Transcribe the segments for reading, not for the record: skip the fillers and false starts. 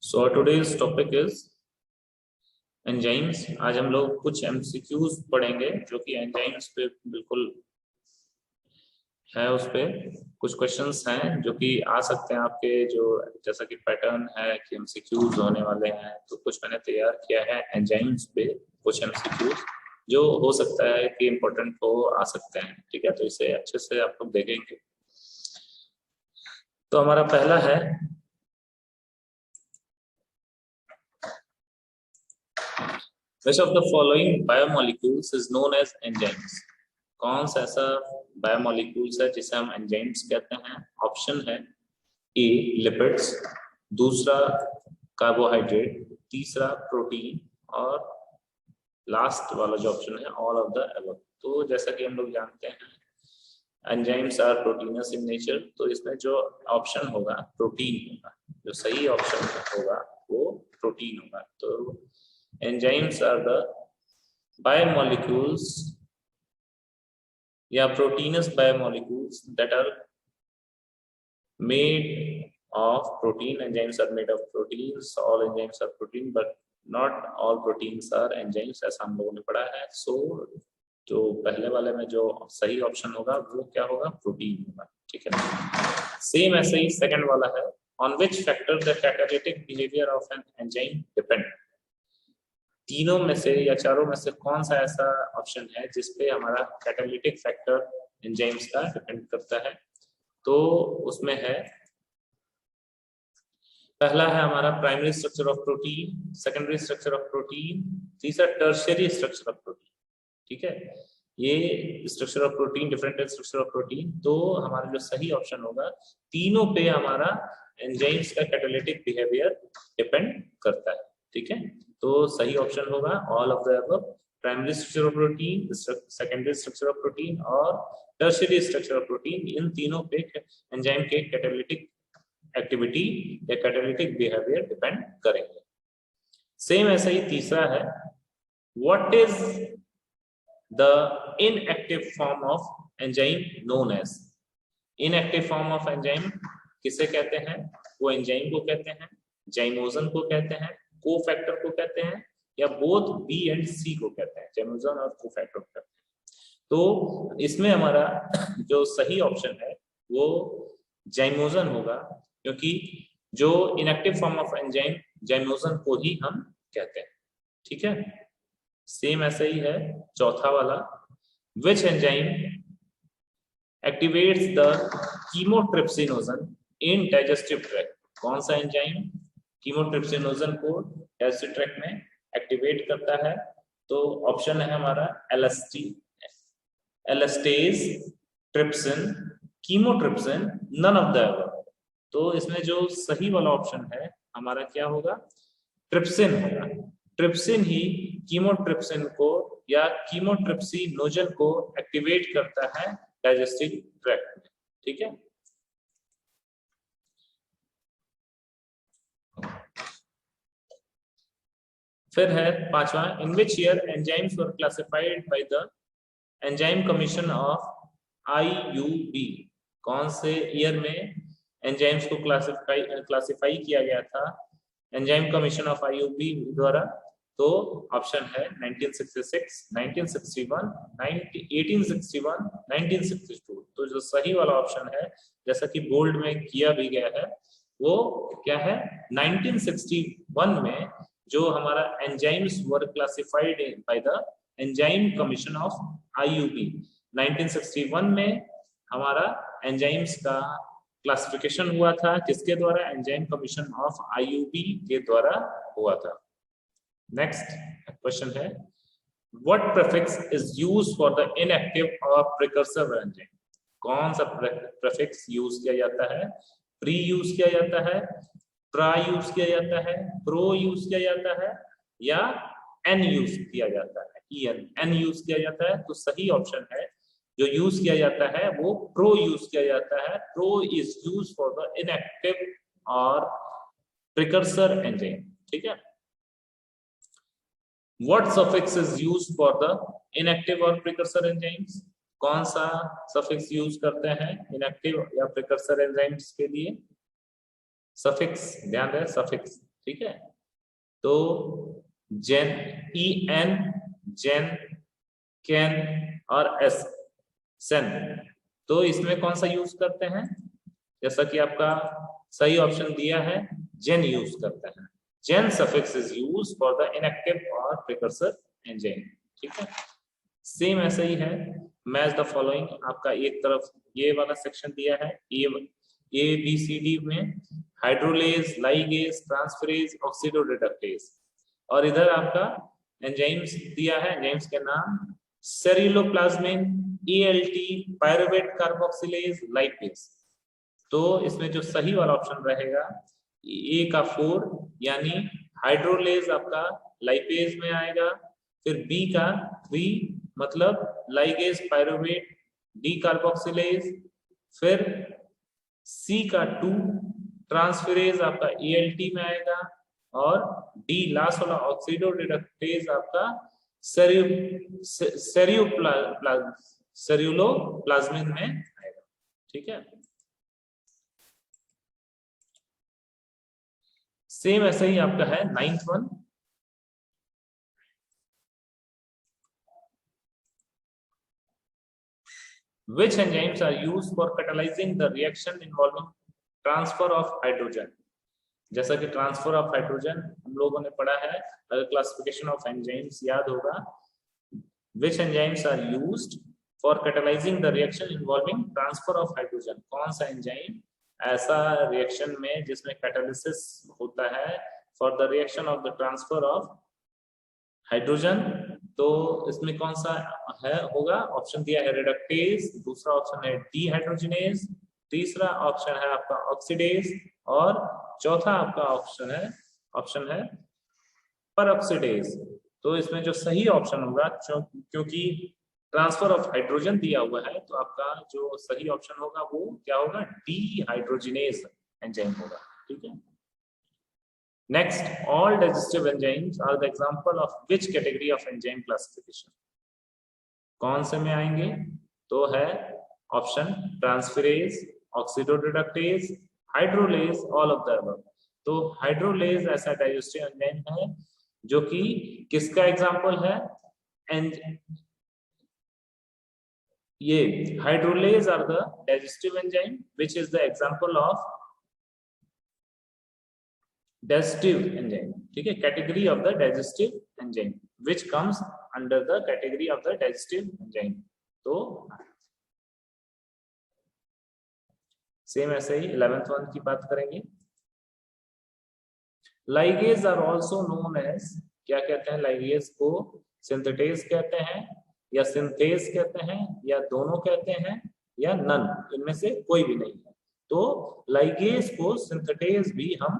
So today's topic is enzymes. आज हम लोग कुछ एमसीक्यूज पढ़ेंगे जो कि एंजाइम्स पे बिल्कुल है। उस पे कुछ क्वेश्चंस हैं जो कि आ सकते हैं आपके, जो जैसा कि पैटर्न है कि एमसीक्यूज होने वाले हैं, तो कुछ मैंने तैयार किया है एंजाइम्स पे कुछ एमसीक्यूज जो हो सकता है कि इम्पोर्टेंट हो आ सकते हैं। ठीक है, तो इसे अच्छे से आप लोग देखेंगे। तो हमारा पहला है Which of the following biomolecules is known as enzymes? कौन सा ऐसा बायोमोलिक्यूल्स है जिसे हम एंजाइम्स कहते हैं? ऑप्शन है ए लिपिड्स, दूसरा कार्बोहाइड्रेट, तीसरा प्रोटीन और लास्ट वाला जो ऑप्शन है ऑल ऑफ द अबव। तो जैसा कि हम लोग जानते हैं enzymes are proteins in nature, तो इसमें जो ऑप्शन होगा प्रोटीन होगा, जो सही ऑप्शन होगा वो प्रोटीन होगा। तो enzymes are the biomolecules या proteinous biomolecules that are made of protein. Enzymes are made of proteins. All enzymes are protein, but not all proteins are enzymes, ऐसा हम लोगों ने पढ़ा है। So जो पहले वाले में जो सही ऑप्शन होगा वो क्या होगा? प्रोटीन होगा। ठीक है, सेम ऐसे ही सेकंड वाला है on which factor the catalytic behavior of an enzyme depend। तीनों में से या चारों में से कौन सा ऐसा ऑप्शन है जिसपे हमारा कैटालिटिक फैक्टर एंजाइम्स का डिपेंड करता है? तो उसमें है पहला है हमारा primary structure of protein, secondary structure of protein, तीसरा टर्शियरी स्ट्रक्चर ऑफ प्रोटीन। ठीक है, ये structure of protein, different structure of protein. तो हमारा जो सही ऑप्शन होगा, तीनों पे हमारा एंजाइम्स का कैटालिटिक बिहेवियर डिपेंड करता है। ठीक है, तो सही ऑप्शन होगा all of the above, primary structure of protein, secondary structure of protein और टर्शियरी स्ट्रक्चर ऑफ प्रोटीन। इन तीनों पे एंजाइम के कैटालिटिक एक्टिविटी या कैटालिटिक बिहेवियर डिपेंड करेंगे। सेम ऐसा ही तीसरा है, what is the inactive form of enzyme known as. Inactive form of enzyme किसे कहते हैं? वो एंजाइम को कहते हैं, जाइमोजन को कहते हैं, कोफैक्टर को कहते हैं, या बोथ बी एंड सी को कहते हैं, जाइमोजन और कोफैक्टर को कहते हैं। तो इसमें हमारा जो सही ऑप्शन है वो जाइमोजन होगा, क्योंकि जो inactive form of enzyme zymogen को ही हम कहते हैं। ठीक है, सेम ऐसे ही है चौथा वाला, which enzyme activates the chymotrypsinogen in digestive tract. कौन सा एंजाइम कीमोट्रिप्सिनोजन को डाइजेस्टिव ट्रैक्ट में एक्टिवेट करता है? तो ऑप्शन है हमारा elastase, trypsin, chymotrypsin, none of the above. तो इसमें जो सही वाला ऑप्शन है हमारा क्या होगा? ट्रिप्सिन होगा। ट्रिप्सिन ही कीमोट्रिप्सिन को या कीमोट्रिप्सिनोजन को एक्टिवेट करता है डाइजेस्टिव ट्रैक्ट में। ठीक है, फिर है पांचवा, in which year enzymes were classified by the enzyme commission of IUB। कौन से ईयर में एंजाइम्स को क्लासिफाई किया गया था एंजाइम कमीशन ऑफ IUB द्वारा? तो ऑप्शन है 1966, 1961, 1861, 1962। तो जो सही वाला ऑप्शन है, जैसा कि बोल्ड में किया भी गया है, वो क्या है? 1961 में जो हमारा enzymes were classified by the enzyme commission of IUB। 1961 में हमारा एंजाइम्स का क्लासिफिकेशन हुआ था, किसके द्वारा? एंजाइम कमीशन ऑफ IUB के द्वारा हुआ था। नेक्स्ट क्वेश्चन है, what prefix is used for the inactive और प्रिकर्सर एंजाइम। कौन सा प्रीफिक्स यूज किया जाता है? प्री यूज किया जाता है, ट्रा यूज किया जाता है, प्रो यूज किया जाता है, या एन यूज किया जाता है? एन यूज किया जाता है। तो सही ऑप्शन है जो यूज किया जाता है वो प्रो यूज किया जाता है। Pro is use for the inactive और प्रिकर्सर एंजाइम। ठीक है, what suffix is used for the inactive और प्रिकर्सर एंजाइम्स? कौन सा सफिक्स यूज करते हैं इनएक्टिव या प्रिकर्सर एंजाइम्स के लिए? सफिक्स ध्यान दें, सफिक्स ठीक है। तो जेन, EN जेन, कैन और एस सेन, तो इसमें कौन सा यूज करते हैं? जैसा कि आपका सही ऑप्शन दिया है, जेन यूज करते हैं। Gen suffix is used for the inactive और प्रिकर्सर एंजाइम, ठीक है। सेम ऐसा ही है, मैच द फॉलोइंग, आपका एक तरफ ये वाला सेक्शन दिया है, ए बी सी डी में हाइड्रोलेज, लाइगेज, ट्रांसफरेज, ऑक्सीडोरिडक्टेज, और इधर आपका एंजाइम्स दिया है, एंजाइम्स के नाम ceruloplasmin, ELT, pyruvate carboxylase, lipase. तो इसमें जो सही वाला ऑप्शन रहेगा ए का 4 यानी हाइड्रोलेज आपका लाइपेज में आएगा, फिर बी का 3 मतलब लाइगेज पायरुवेट डी कार्बोक्सिलेज, फिर सी का 2 ट्रांसफेरेज आपका ELT में आएगा, और डी लास्ट वाला ऑक्सीडोरिडक्टेज आपका सेरुलोप्लाज्मिन में आएगा, ठीक है। सेम ऐसे ही आपका है 9th one, which enzymes are used for catalyzing the reaction involving transfer of hydrogen। जैसा कि ट्रांसफर ऑफ हाइड्रोजन हम लोगों ने पढ़ा है, अगर क्लासिफिकेशन ऑफ एंजाइम्स याद होगा, which enzymes are used for catalyzing the reaction involving transfer of hydrogen, कौन सा एंजाइम ऐसा रिएक्शन में जिसमें कैटालिसिस होता है for the reaction of the transfer of hydrogen, तो इसमें कौन सा है होगा? ऑप्शन दिया है रिडक्टेज, दूसरा ऑप्शन है डीहाइड्रोजिनेज, तीसरा ऑप्शन है आपका ऑक्सीडेज, और चौथा आपका ऑप्शन है परऑक्सीडेज। तो इसमें जो सही ऑप्शन होगा, क्योंकि ट्रांसफर ऑफ हाइड्रोजन दिया हुआ है, तो आपका जो सही ऑप्शन होगा वो क्या होगा? डीहाइड्रोजिनेज एंजाइम होगा, ठीक है। Next, all digestive enzymes are the example of which category of enzyme classification? कौन से में आएंगे? तो है option transferase, oxidoreductase, hydrolase, all of the above. तो हाइड्रोलेज ऐसा डाइजेस्टिव एंजाइम है जो कि किसका एग्जांपल है? एंड ये hydrolase are the digestive enzyme which is the example of digestive enzyme, ठीक है, category of the digestive enzyme which comes under the category of the digestive enzyme। तो सेम ऐसे ही 11th वन की बात करेंगे। Ligase are also known as, क्या कहते हैं लाइगेज को? सिंथेटेज कहते हैं, या सिंथेज कहते हैं, या दोनों कहते हैं, या नन, इनमें से कोई भी नहीं है। तो लाइगेज को सिंथेटेज भी हम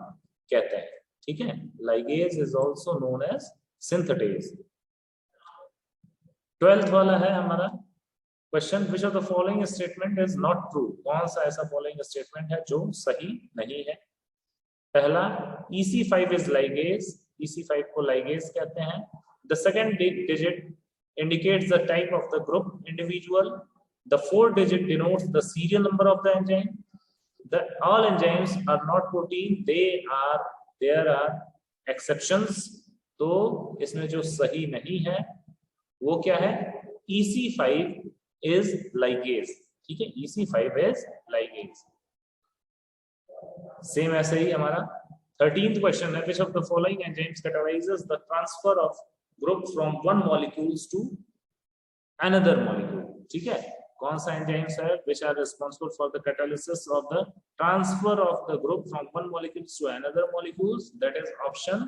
कहते हैं, ठीक है। Ligase is also known as synthetase. 12th वाला है हमारा question, which of the following statement is not true? कौन सा ऐसा फॉलोइंग स्टेटमेंट है जो सही नहीं है? पहला, EC5 इज लाइगेज, EC5 को लाइगेज कहते हैं। The second digit indicates the type of the group individual, the 4th digit denotes the serial number of the enzyme, the all enzymes are not protein, there are exceptions। तो इसमें जो सही नहीं है वो क्या है? EC5 is ligase, ठीक है, EC5 is ligase। सेम ऐसे ही हमारा 13th क्वेश्चन है, which of the following enzymes catalyzes the transfer of group from one molecules to another molecule, ठीक है। कौन सा एंजाइम्स है which are responsible for the catalysis of the transfer of the group from one molecule to another molecules? That is option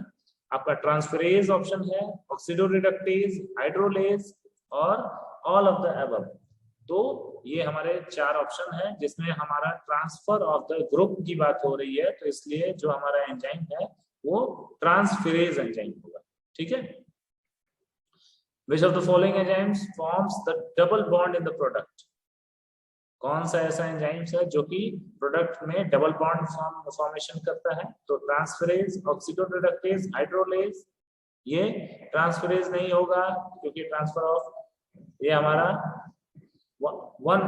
आपका transferase option है, ऑक्सीडोरिडक्टेज, hydrolase, और all of the above. तो ये हमारे 4 ऑप्शन है जिसमें हमारा ट्रांसफर ऑफ द ग्रुप की बात हो रही है, तो इसलिए जो हमारा एंजाइम है वो ट्रांसफेरेज एंजाइम होगा, ठीक है। Which of the following enzymes forms the double bond in the product? कौन सा ऐसा एंजाइम्स है जो कि प्रोडक्ट में डबल बॉन्ड फॉर्मेशन करता है? तो ट्रांसफेरेज, ऑक्सीडोरिडक्टेज, हाइड्रोलेज। ये ट्रांसफेरेज नहीं होगा क्योंकि ट्रांसफर ऑफ ये हमारा one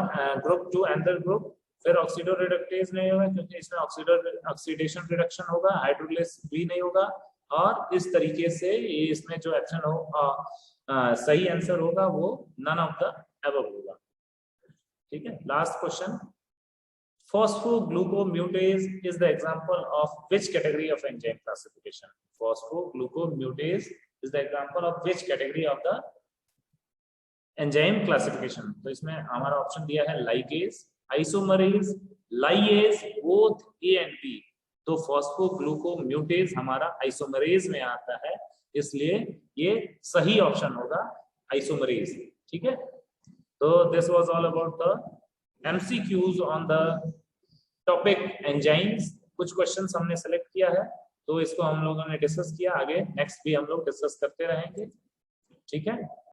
group to another group, फिर ऑक्सीडो रिडक्टेज नहीं होगा क्योंकि इसमें ऑक्सीडेशन रिडक्शन होगा, हाइड्रोलिस भी नहीं होगा, और इस तरीके से ये इसमें जो एक्शन हो सही आंसर होगा वो नन ऑफ द अबव होगा। ठीक है, last question, phosphoglucomutase is the example of which category of enzyme classification? Phosphoglucomutase is the example of which category of the enzyme classification? तो इसमें हमारा ऑप्शन दिया है ligase, isomerase, lyase, both A and B. तो phosphoglucomutase हमारा isomerase में आता है, इसलिए ये सही ऑप्शन होगा आइसोमरेज। ठीक है, तो this was all about the MCQs on the topic enzymes. कुछ क्वेश्चंस हमने सेलेक्ट किया है, तो इसको हम लोगों ने डिस्कस किया, आगे नेक्स्ट भी हम लोग डिस्कस करते रहेंगे। ठीक है।